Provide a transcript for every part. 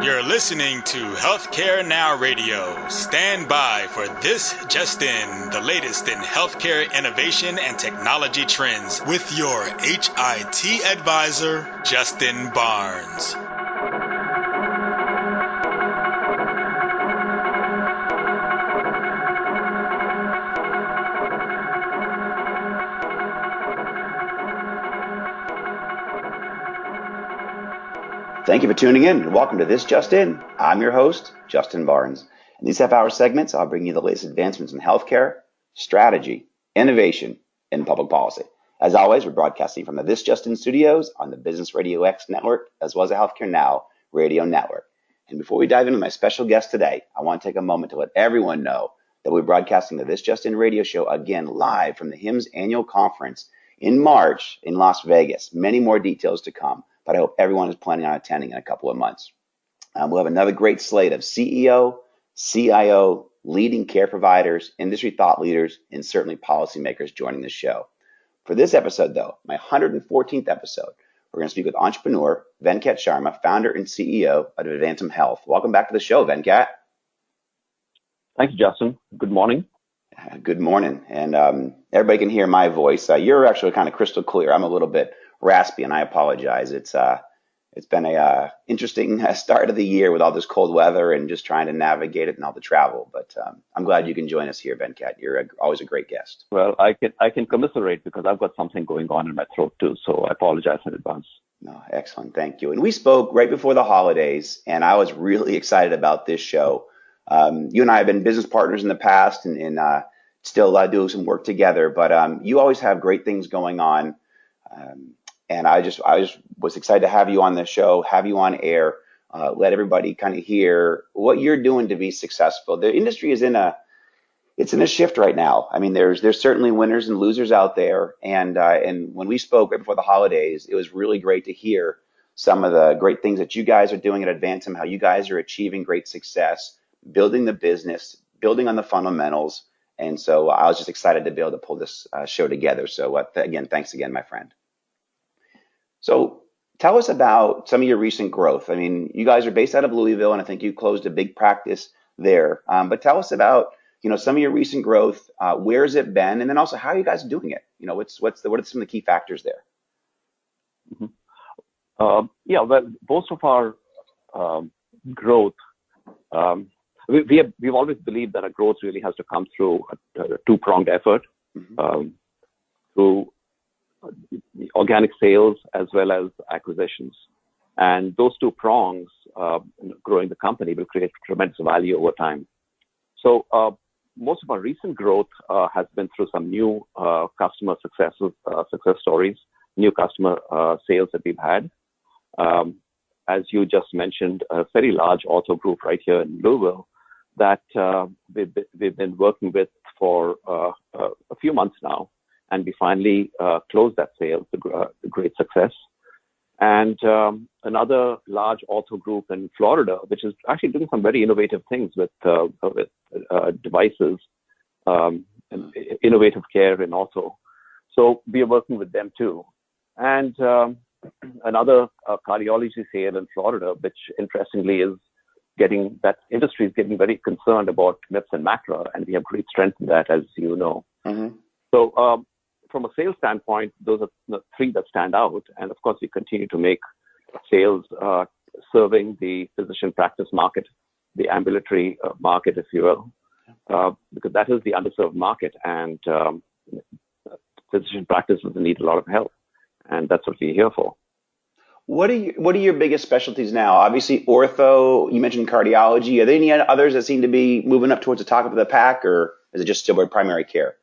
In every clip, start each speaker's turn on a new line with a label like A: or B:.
A: You're listening to Healthcare Now Radio. Stand by for This Just In, the latest in healthcare innovation and technology trends with your HIT advisor, Justin Barnes.
B: Thank you for tuning in and welcome to This Just In. I'm your host, Justin Barnes. In these half-hour segments, I'll bring you the latest advancements in healthcare, strategy, innovation, and public policy. As always, we're broadcasting from the This Just In studios on the Business Radio X network, as well as the Healthcare Now radio network. And before we dive into my special guest today, I want to take a moment to let everyone know that we're broadcasting the This Just In radio show again live from the HIMSS annual conference in March in Las Vegas. Many more details to come, but I hope everyone is planning on attending in a couple of months. We'll have another great slate of CEO, CIO, leading care providers, industry thought leaders, and certainly policymakers joining the show. For this episode, though, my 114th episode, we're going to speak with entrepreneur Venkat Sharma, founder and CEO of Advantum Health. Welcome back to the show, Venkat.
C: Thanks, Justin. Good morning.
B: Good morning. And everybody can hear my voice. You're actually kind of crystal clear. I'm a little bit raspy, and I apologize. It's been a interesting start of the year with all this cold weather and just trying to navigate it and all the travel. But I'm glad you can join us here, Venkat. You're always a great guest.
C: Well, I can commiserate because I've got something going on in my throat too, so I apologize in advance.
B: No, excellent. Thank you. And we spoke right before the holidays, and I was really excited about this show. You and I have been business partners in the past and still do some work together, but you always have great things going on. And I just was excited to have you on the show, have you on air, let everybody kind of hear what you're doing to be successful. The industry is in a shift right now. I mean, there's certainly winners and losers out there. And when we spoke right before the holidays, it was really great to hear some of the great things that you guys are doing at Advantum, how you guys are achieving great success, building the business, building on the fundamentals. And so I was just excited to be able to pull this show together. So again, thanks again, my friend. So tell us about some of your recent growth. I mean, you guys are based out of Louisville, and I think you closed a big practice there. But tell us about, some of your recent growth. Where has it been, and then also how are you guys doing it? What are some of the key factors there?
C: Mm-hmm. Well, most of our growth, we've always believed that our growth really has to come through a two-pronged effort, through organic sales as well as acquisitions. And those two prongs, growing the company, will create tremendous value over time. So most of our recent growth has been through some new customer success stories, new customer sales that we've had. As you just mentioned, a very large auto group right here in Louisville that we've been working with for a few months now. And we finally closed that sale to great success. And another large auto group in Florida, which is actually doing some very innovative things with devices and innovative care in auto. So we are working with them too. And another cardiology sale in Florida, which interestingly is that industry is getting very concerned about MIPS and MACRA, and we have great strength in that, as you know. Mm-hmm. So from a sales standpoint, those are the three that stand out. And of course, we continue to make sales serving the physician practice market, the ambulatory market, if you will, because that is the underserved market. And physician practices need a lot of help. And that's what we're here for.
B: What are your biggest specialties now? Obviously, ortho, you mentioned cardiology. Are there any others that seem to be moving up towards the top of the pack, or is it just still primary care?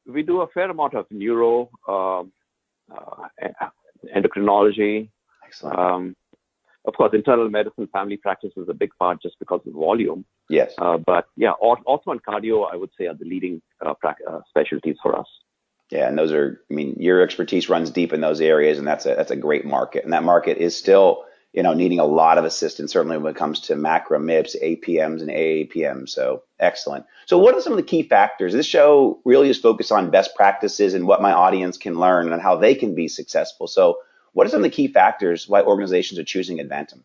C: We do a fair amount of neuro, endocrinology.
B: Excellent.
C: Of course, internal medicine, family practice is a big part just because of volume.
B: Yes.
C: But yeah, ortho and cardio, I would say, are the leading specialties for us.
B: Yeah, and your expertise runs deep in those areas, and that's a great market. And that market is still, needing a lot of assistance, certainly when it comes to macro MIPS, APMs, and AAPMs. So excellent. So what are some of the key factors? This show really is focused on best practices and what my audience can learn and how they can be successful. So what are some of the key factors why organizations are choosing Advantum?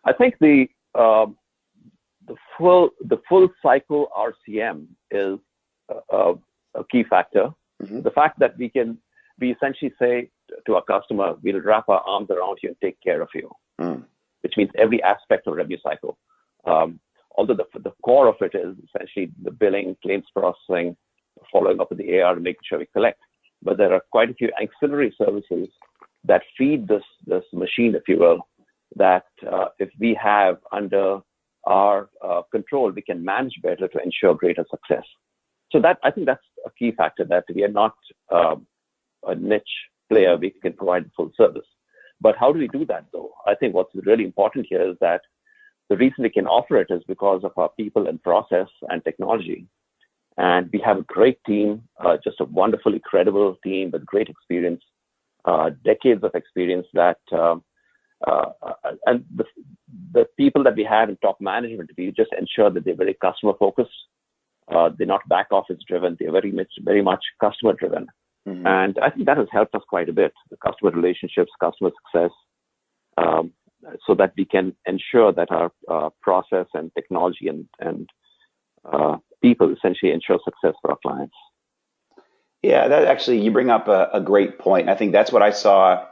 C: I think the full cycle RCM is a key factor.
B: Mm-hmm.
C: The fact that we essentially say to our customer, we'll wrap our arms around you and take care of you, which means every aspect of revenue cycle. Although the core of it is essentially the billing, claims processing, following up with the AR, and making sure we collect. But there are quite a few ancillary services that feed this machine, if you will, that if we have under our control, we can manage better to ensure greater success. So I think that's a key factor, that we are not a niche player. We can provide full service. But how do we do that, though? I think what's really important here is that the reason we can offer it is because of our people and process and technology. And we have a great team, just a wonderfully credible team with great experience, decades of experience that, and the people that we have in top management, we just ensure that they're very customer focused. They're not back office driven. They're very much customer driven. Mm-hmm. And I think that has helped us quite a bit, the customer relationships, customer success, so that we can ensure that our process and technology and people essentially ensure success for our clients.
B: Yeah, that actually, you bring up a great point. I think that's what I saw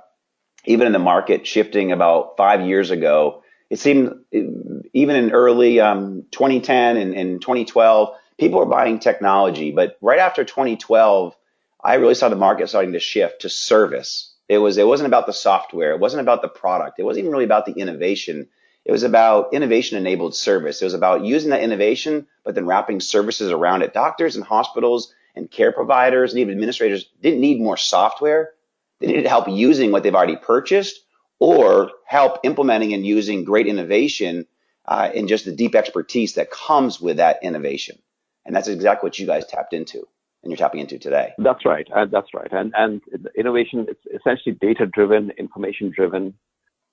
B: even in the market shifting about 5 years ago. It seemed even in early 2010 and 2012, people were buying technology. But right after 2012, I really saw the market starting to shift to service. It wasn't about the software. It wasn't about the product. It wasn't even really about the innovation. It was about innovation-enabled service. It was about using that innovation, but then wrapping services around it. Doctors and hospitals and care providers and even administrators didn't need more software. They needed help using what they've already purchased or help implementing and using great innovation and just the deep expertise that comes with that innovation. And that's exactly what you guys tapped into and you're tapping into today.
C: That's right. That's right. And innovation is essentially data-driven, information-driven,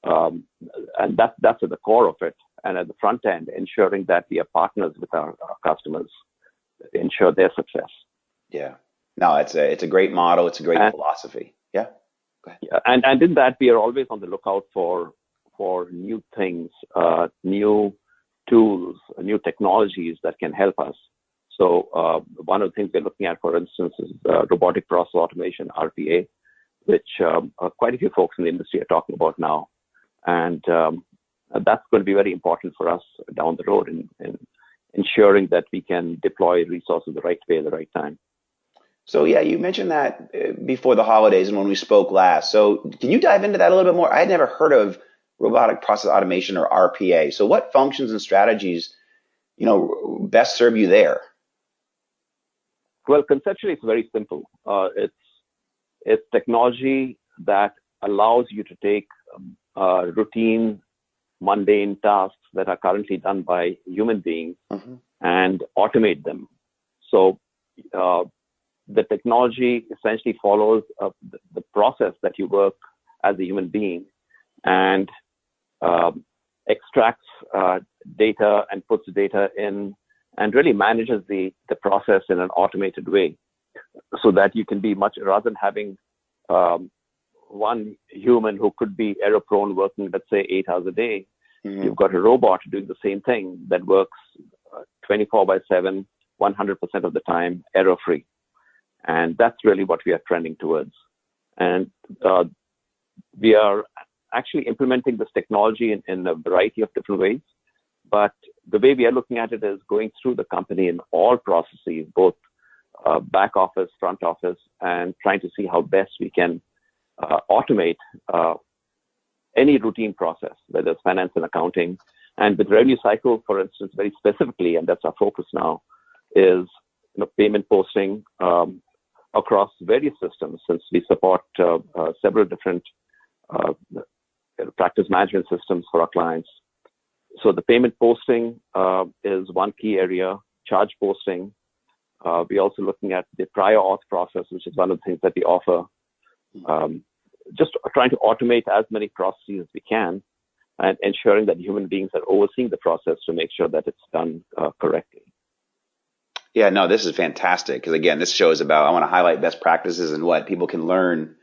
C: and that's at the core of it. And at the front end, ensuring that we are partners with our customers to ensure their success.
B: Yeah. No, it's a great model. It's a great philosophy. Yeah. Go ahead.
C: Yeah. And in that, we are always on the lookout for new things, new tools, new technologies that can help us. So one of the things we're looking at, for instance, is robotic process automation, RPA, which quite a few folks in the industry are talking about now. And that's going to be very important for us down the road in ensuring that we can deploy resources the right way at the right time.
B: So yeah, you mentioned that before the holidays and when we spoke last. So can you dive into that a little bit more? I had never heard of robotic process automation or RPA. So what functions and strategies, best serve you there?
C: Well, conceptually, it's very simple. It's technology that allows you to take routine, mundane tasks that are currently done by human beings and automate them. So the technology essentially follows the process that you work as a human being and extracts data and puts the data in and really manages the process in an automated way so that you can be much, rather than having one human who could be error prone working, let's say 8 hours a day, you've got a robot doing the same thing that works 24/7, 100% of the time, error free. And that's really what we are trending towards. And we are actually implementing this technology in a variety of different ways. But the way we are looking at it is going through the company in all processes, both back office, front office, and trying to see how best we can automate any routine process, whether it's finance and accounting. And with revenue cycle, for instance, very specifically, and that's our focus now, is payment posting across various systems, since we support several different practice management systems for our clients. So the payment posting is one key area, charge posting. We're also looking at the prior auth process, which is one of the things that we offer. Just trying to automate as many processes as we can and ensuring that human beings are overseeing the process to make sure that it's done correctly.
B: Yeah, no, this is fantastic because, again, this show is about, I want to highlight best practices and what people can learn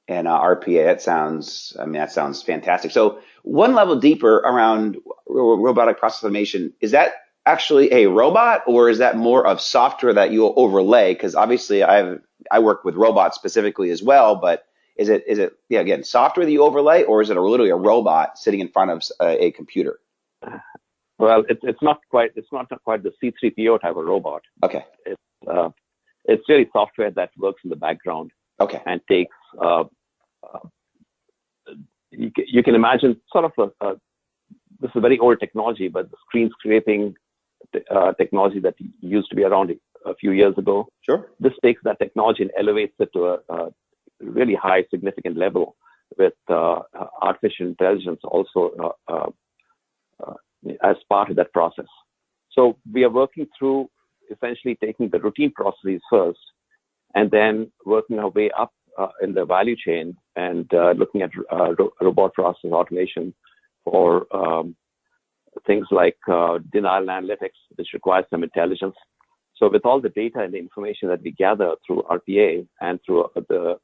B: and RPA. That sounds fantastic. So one level deeper around robotic process automation, is that actually a robot, or is that more of software that you overlay? Because obviously I work with robots specifically as well, but is it again software that you overlay, or is it literally a robot sitting in front of a computer?
C: Well, it's not quite the C3PO type of robot.
B: Okay.
C: It's really software that works in the background.
B: Okay.
C: And takes you can imagine sort of this is a very old technology, but the screen scraping technology that used to be around a few years ago.
B: Sure.
C: This takes that technology and elevates it to a really high, significant level with artificial intelligence also as part of that process. So we are working through essentially taking the routine processes first, and then working our way up in the value chain and looking at robot process automation for things like denial analytics, which requires some intelligence. So with all the data and the information that we gather through RPA and through the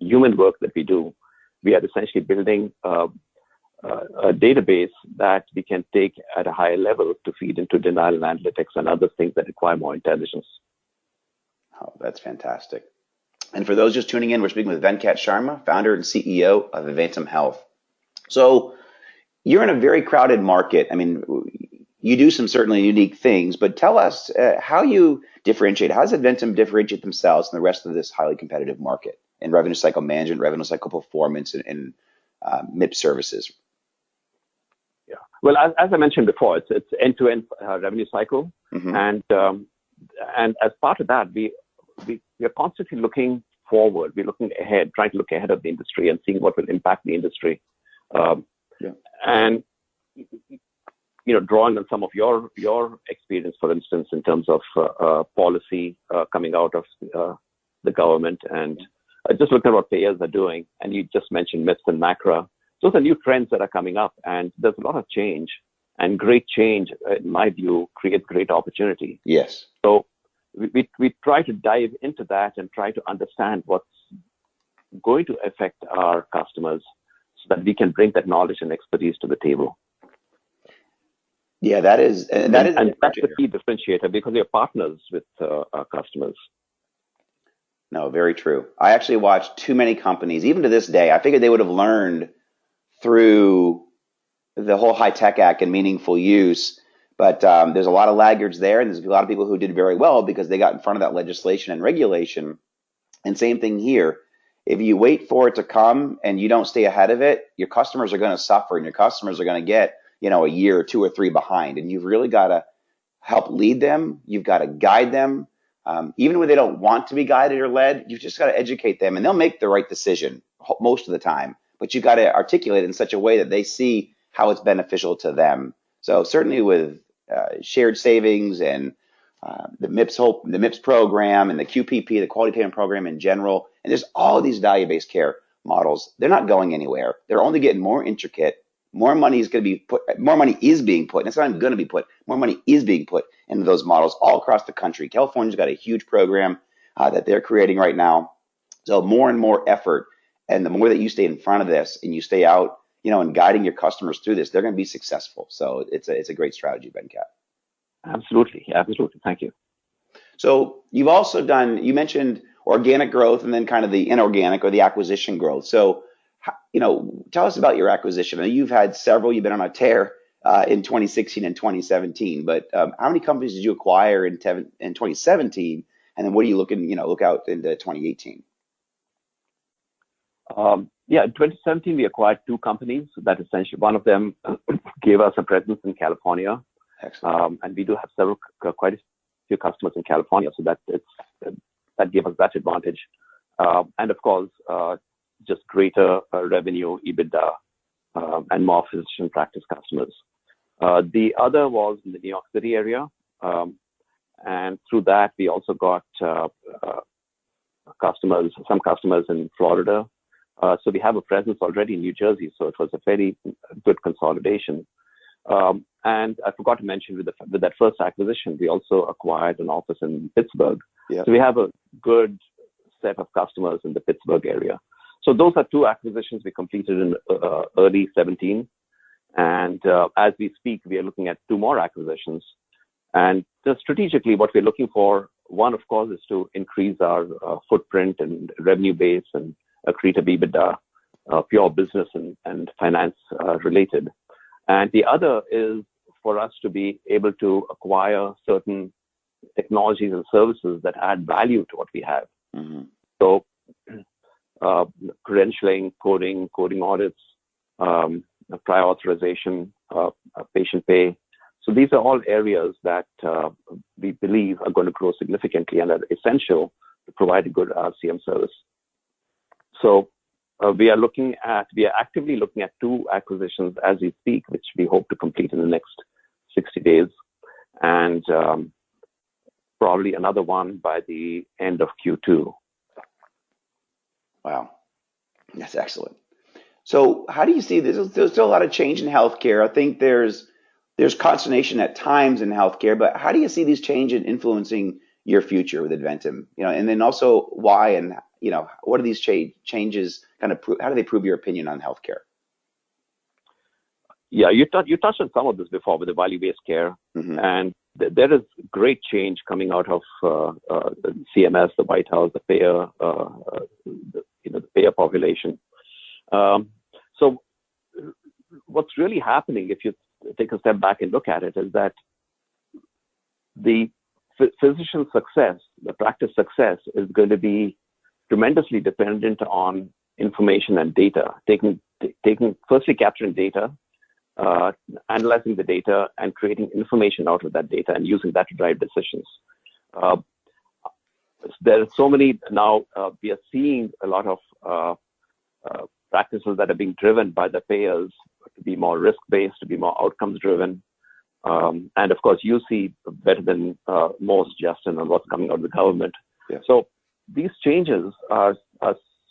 C: human work that we do, we are essentially building a database that we can take at a higher level to feed into denial analytics and other things that require more intelligence.
B: Oh, that's fantastic. And for those just tuning in, we're speaking with Venkat Sharma, founder and CEO of Advantum Health. So you're in a very crowded market. I mean, you do some certainly unique things, but tell us how you differentiate. How does Advantum differentiate themselves from the rest of this highly competitive market in revenue cycle management, revenue cycle performance, and MIP services?
C: Yeah. Well, as I mentioned before, it's end-to-end revenue cycle,
B: Mm-hmm.
C: and as part of that, we are constantly looking forward. We're looking ahead, trying to look ahead of the industry and seeing what will impact the industry. And drawing on some of your experience, for instance, in terms of policy coming out of the government, and just looking at what payers are doing. And you just mentioned MIPS and MACRA. Those are new trends that are coming up, and there's a lot of change. And great change, in my view, creates great opportunity.
B: Yes.
C: So we try to dive into that and try to understand what's going to affect our customers so that we can bring that knowledge and expertise to the table.
B: Yeah, that is
C: and that's the key differentiator, because we are partners with our customers.
B: No, very true. I actually watched too many companies, even to this day. I figured they would have learned through the whole HITECH Act and meaningful use, but there's a lot of laggards there, and there's a lot of people who did very well because they got in front of that legislation and regulation. And same thing here. If you wait for it to come and you don't stay ahead of it, your customers are going to suffer, and your customers are going to get, a year or 2 or 3 behind. And you've really got to help lead them. You've got to guide them. Even when they don't want to be guided or led, you've just got to educate them, and they'll make the right decision most of the time. But you've got to articulate it in such a way that they see how it's beneficial to them. So certainly with shared savings and the MIPS program and the QPP, the quality payment program in general, and there's all these value-based care models. They're not going anywhere. They're only getting more intricate. More money is being put, and it's not even going to be put. More money is being put into those models all across the country. California's got a huge program that they're creating right now. So more and more effort, and the more that you stay in front of this and you stay out, and guiding your customers through this, they're going to be successful. So it's a great strategy, Venkat.
C: Absolutely. Thank you.
B: So you've also you mentioned organic growth and then kind of the inorganic or the acquisition growth. So, tell us about your acquisition. I know you've had several. You've been on a tear in 2016 and 2017. But how many companies did you acquire in 2017? And then what are you look out into 2018?
C: In 2017, we acquired 2 companies. That essentially, one of them gave us a presence in California.
B: Excellent.
C: And we do have quite a few customers in California, so that gave us that advantage. And of course, just greater revenue, EBITDA, and more physician practice customers. The other was in the New York City area. And through that, we also got some customers in Florida. So we have a presence already in New Jersey. So it was a very good consolidation. And I forgot to mention with that first acquisition, we also acquired an office in Pittsburgh.
B: Yep.
C: So we have a good set of customers in the Pittsburgh area. So those are two acquisitions we completed in early 17. And as we speak, we are looking at two more acquisitions. And just strategically, what we're looking for, one, of course, is to increase our footprint and revenue base and accrete EBITDA, pure business and finance related. And the other is for us to be able to acquire certain technologies and services that add value to what we have. Mm-hmm. So credentialing, coding audits, prior authorization, patient pay. So these are all areas that we believe are going to grow significantly and are essential to provide a good RCM service. So we are actively looking at two acquisitions as we speak, which we hope to complete in the next 60 days, and probably another one by the end of Q2.
B: Wow, that's excellent. So how do you see this? There's still a lot of change in healthcare. I think there's consternation at times in healthcare, but how do you see these changes influencing your future with Advantum? And then also why and what are these changes kind of how do they prove your opinion on healthcare?
C: Yeah, you touched on some of this before with the value-based care, mm-hmm. and there is great change coming out of the CMS, the White House, the payer, the payer population. So what's really happening, if you take a step back and look at it, is that the physician success, the practice success, is going to be tremendously dependent on information and data. Firstly capturing data, analyzing the data, and creating information out of that data and using that to drive decisions. There are so many now. We are seeing a lot of practices that are being driven by the payers to be more risk-based, to be more outcomes-driven. And of course, you see better than most, Justin, on what's coming out of the government. Yeah. So these changes are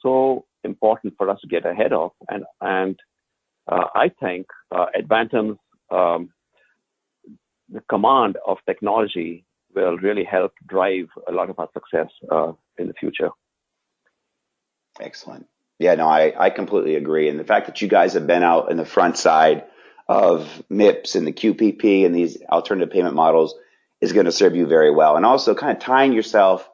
C: so important for us to get ahead of. And I think Advantum's the command of technology will really help drive a lot of our success in the future.
B: Excellent. Yeah, no, I completely agree. And the fact that you guys have been out in the front side of MIPS and the QPP and these alternative payment models is going to serve you very well. And also kind of tying yourself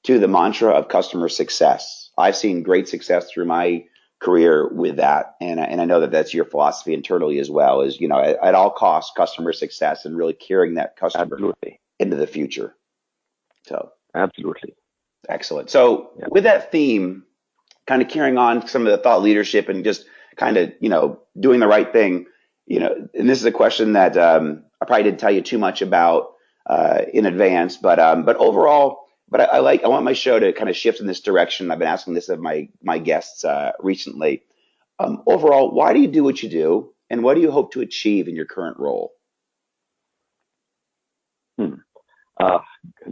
B: to the mantra of customer success. I've seen great success through my career with that. And I know that that's your philosophy internally as well, is, at all costs, customer success and really carrying that customer Absolutely. Into the future. So
C: Absolutely.
B: Excellent. So with that theme, kind of carrying on some of the thought leadership and just kind of, doing the right thing, and this is a question that I probably didn't tell you too much about in advance, but overall, I want my show to kind of shift in this direction. I've been asking this of my guests recently. Overall, why do you do what you do, and what do you hope to achieve in your current role?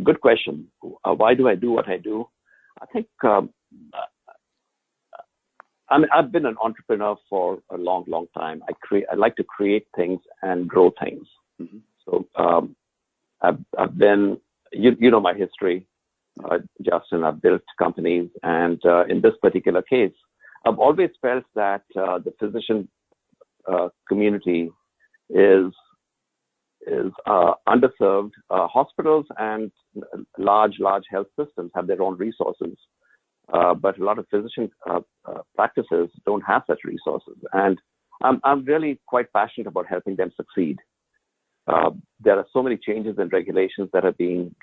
C: Good question. Why do I do what I do? I think I've been an entrepreneur for a long, long time. I like to create things and grow things. Mm-hmm. So I've been, you know my history, Justin. I've built companies, and in this particular case, I've always felt that the physician community is underserved. Hospitals and large health systems have their own resources. But a lot of physician practices don't have such resources, and I'm really quite passionate about helping them succeed. There are so many changes and regulations that are being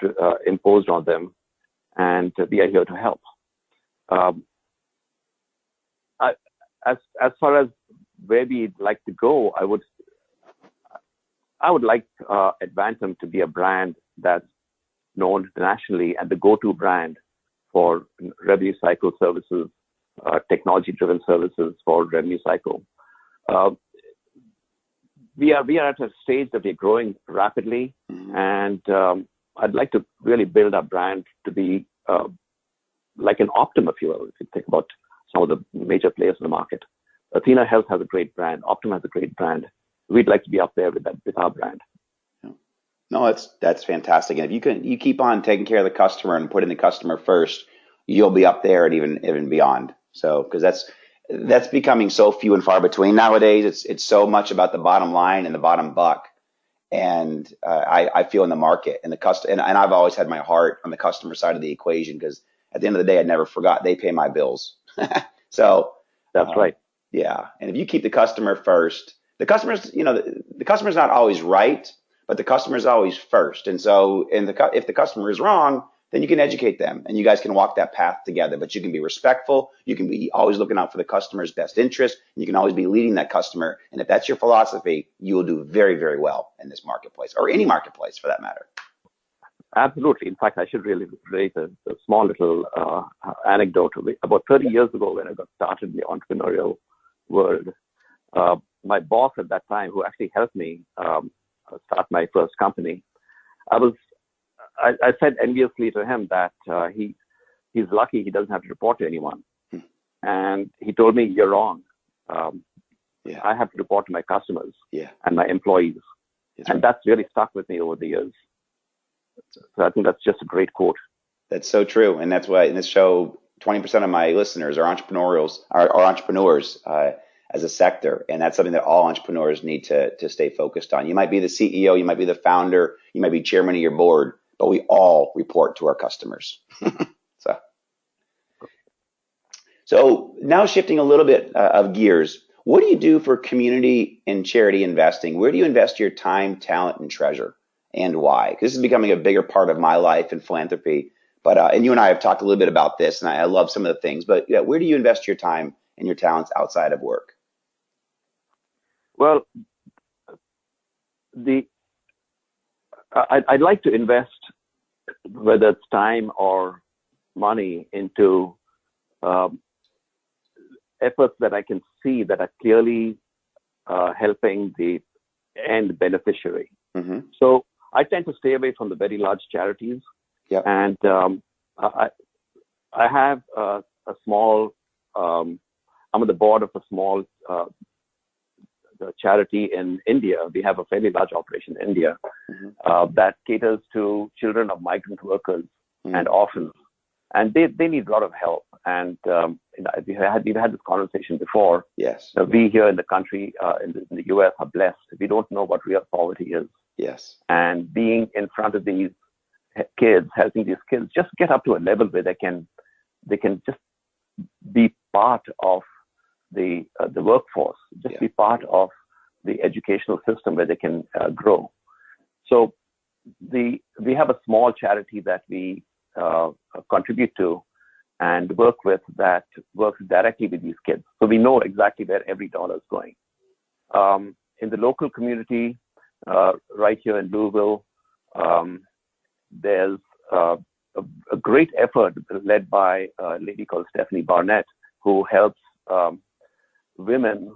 C: imposed on them, and we are here to help. As far as where we'd like to go, I would like Advantum to be a brand that's known nationally and the go-to brand for revenue cycle services, technology-driven services for revenue cycle. We are at a stage that we're growing rapidly, and I'd like to really build our brand to be like an Optum, if you will, if you think about some of the major players in the market. Athena Health has a great brand. Optum has a great brand. We'd like to be up there with our brand.
B: No, that's fantastic. And if you keep on taking care of the customer and putting the customer first, you'll be up there and even beyond. So, because that's becoming so few and far between nowadays. It's so much about the bottom line and the bottom buck. And I feel in the market and and I've always had my heart on the customer side of the equation, because at the end of the day, I never forgot they pay my bills. So
C: That's right.
B: yeah. And if you keep the customer first, the customer's, the customer's not always right, but the customer's always first. And so, if the customer is wrong, then you can educate them and you guys can walk that path together. But you can be respectful. You can be always looking out for the customer's best interest. And you can always be leading that customer. And if that's your philosophy, you will do very, very well in this marketplace, or any marketplace for that matter.
C: Absolutely. In fact, I should really relate a small little anecdote. About 30 years ago, when I got started in the entrepreneurial world, my boss at that time, who actually helped me start my first company, I said enviously to him that he's lucky he doesn't have to report to anyone. And he told me, "You're wrong. I have to report to my customers and my employees." And that's really stuck with me over the years. So I think that's just a great quote.
B: That's so true. And that's why in this show, 20% of my listeners are entrepreneurs as a sector. And that's something that all entrepreneurs need to stay focused on. You might be the CEO, you might be the founder, you might be chairman of your board, but we all report to our customers. So now shifting a little bit of gears, what do you do for community and charity investing? Where do you invest your time, talent, and treasure, and why? Because this is becoming a bigger part of my life and philanthropy. But and you and I have talked a little bit about this, and I love some of the things. But where do you invest your time and your talents outside of work?
C: Well, I'd like to invest, whether it's time or money, into efforts that I can see that are clearly helping the end beneficiary. Mm-hmm. So I tend to stay away from the very large charities.
B: Yep.
C: And I have a small, I'm on the board of a small charity in India. We have a fairly large operation in India that caters to children of migrant workers and orphans. And they need a lot of help. And we've had this conversation before.
B: Yes.
C: We here in the country, in the U.S., are blessed. We don't know what real poverty is.
B: Yes.
C: And being in front of these kids, helping these kids just get up to a level where they can just be part of the workforce, just be part of the educational system where they can grow. So we have a small charity that we contribute to and work with, that works directly with these kids. So we know exactly where every dollar is going. In the local community, right here in Louisville, there's a great effort led by a lady called Stephanie Barnett, who helps women,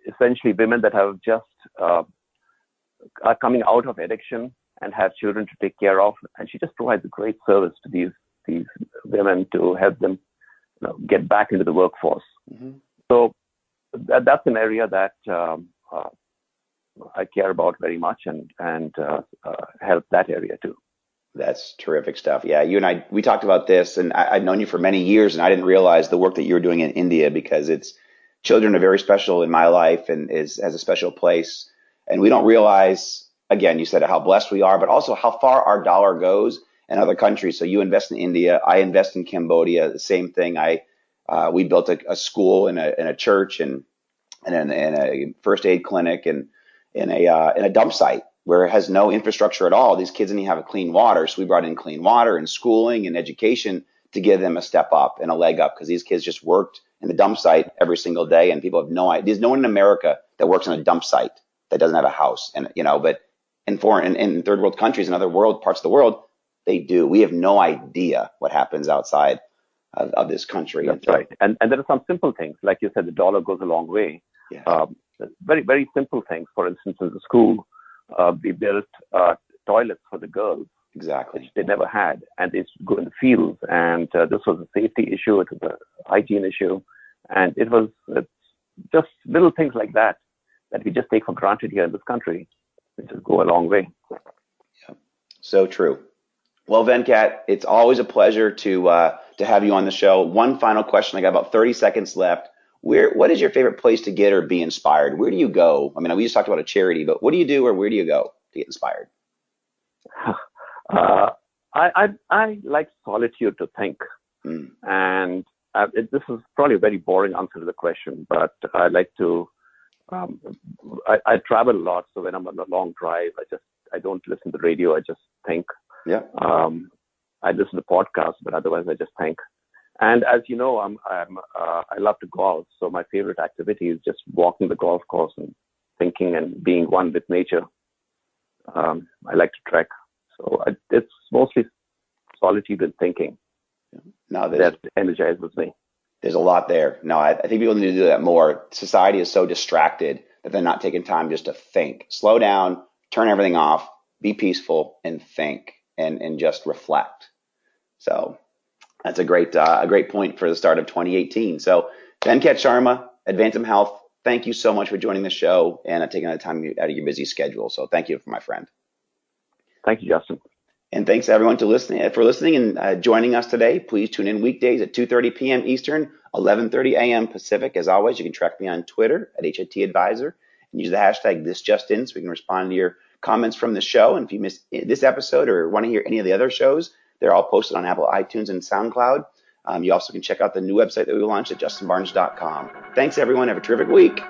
C: essentially women that have just are coming out of addiction and have children to take care of, and she just provides a great service to these women to help them get back into the workforce. Mm-hmm. So that's an area that I care about very much, and help that area too.
B: That's terrific stuff. Yeah, you and I, we talked about this, and I've known you for many years, and I didn't realize the work that you were doing in India, because children are very special in my life and has a special place. And we don't realize, again, you said how blessed we are, but also how far our dollar goes in other countries. So you invest in India, I invest in Cambodia, the same thing. We built a school and a church and a first aid clinic and in a dump site where it has no infrastructure at all. These kids didn't have clean water. So we brought in clean water and schooling and education to give them a step up and a leg up, because these kids just worked in the dump site every single day, and people have no idea. There's no one in America that works in a dump site that doesn't have a house. And, but in third world countries and other parts of the world, they do. We have no idea what happens outside of this country.
C: That's right. And there are some simple things. Like you said, the dollar goes a long way. Yeah. Very, very simple things. For instance, in the school, we built toilets for the girls.
B: Exactly.
C: Which they never had. And they used to go in the fields. And this was a safety issue. It was a hygiene issue. And it's just little things like that we just take for granted here in this country, which just go a long way.
B: Yeah. So true. Well, Venkat, it's always a pleasure to have you on the show. One final question. I got about 30 seconds left. What is your favorite place to get or be inspired? Where do you go? I mean, we just talked about a charity, but what do you do or where do you go to get inspired?
C: I like solitude to think, and this is probably a very boring answer to the question, but I like to. I travel a lot, so when I'm on a long drive, I don't listen to the radio. I just think.
B: Yeah.
C: I listen to podcasts, but otherwise I just think. And as you know, I love to golf, so my favorite activity is just walking the golf course and thinking and being one with nature. I like to trek, so it's mostly solitude and thinking.
B: No,
C: that energizes me.
B: There's a lot there. No, I think people need to do that more. Society is so distracted that they're not taking time just to think. Slow down, turn everything off, be peaceful, and think, and just reflect. So that's a great point for the start of 2018. So Venkat Sharma, Advantum Health, thank you so much for joining the show and taking the time out of your busy schedule. So thank you, my friend.
C: Thank you, Justin.
B: And thanks everyone for listening and joining us today. Please tune in weekdays at 2:30 p.m. Eastern, 11:30 a.m. Pacific. As always, you can track me on Twitter at HIT Advisor and use the hashtag #ThisJustIn so we can respond to your comments from the show. And if you missed this episode or want to hear any of the other shows, they're all posted on Apple iTunes and SoundCloud. You also can check out the new website that we launched at justinbarnes.com. Thanks everyone. Have a terrific week.